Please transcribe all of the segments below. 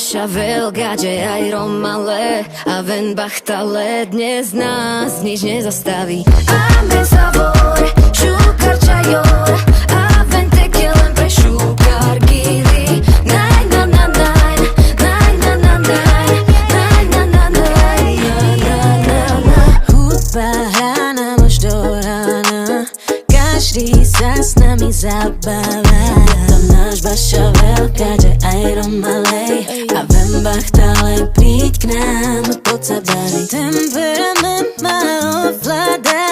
Bašavel, Gadže aj Romale a Ven Bachtale, dnes nás nič nezastaví. Amen Savor, Šukar Čajor a Ven Tequila len pre Šukar Gili. Naj na na naj, naj na na naj, naj na na naj, na na na. Hudba hrá nám až do rána, každý sa s nami zabáva. To náš Bašavel, Gadže aj Romalej a Ven Bachtale, príď k nám, poď sa baviť. Temperament ma ovláda,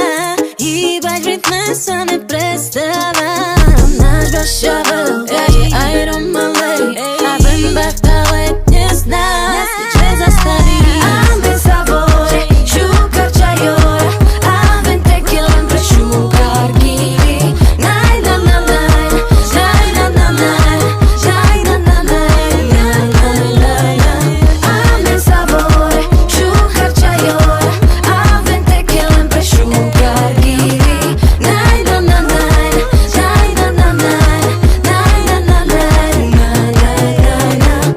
hýbať v rytme sa neprestáva. Náš Bašavel, Gadže aj Romalej a Ven Bachtale, dnes nás nič nezastaví. Amen Savor, Šukar Čajor a Ven Tequila len pre Šukar Gili. Naj na na naj, naj na na naj, naj na na naj, naj naj naj naj. Amen Savor, Šukar Čajor a Ven Tequila len pre Šukar Gili. Naj na na naj, naj na na naj, naj na na naj, naj naj naj naj.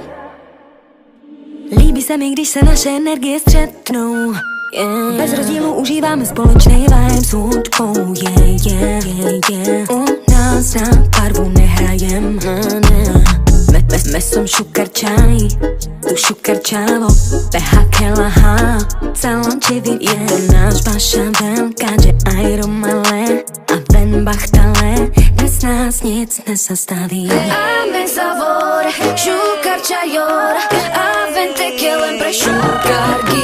Líbí se mi, když se naše energie střetnou, yeah. Bez rozdílu užíváme společný vibe s hudbou, yeah, yeah, yeah, yeah. U nás na barvu nehrajem, my som Šukar Čaj, tu Šukar Čavo, Peha Kelaha, Salončivý je náš Bašavel, Gadže aj Romale a Ven Bachtale, dnes nás nic nezastaví. Amen Savor, Šukar Čajor a Ven Tequila len pre Šukar Gili.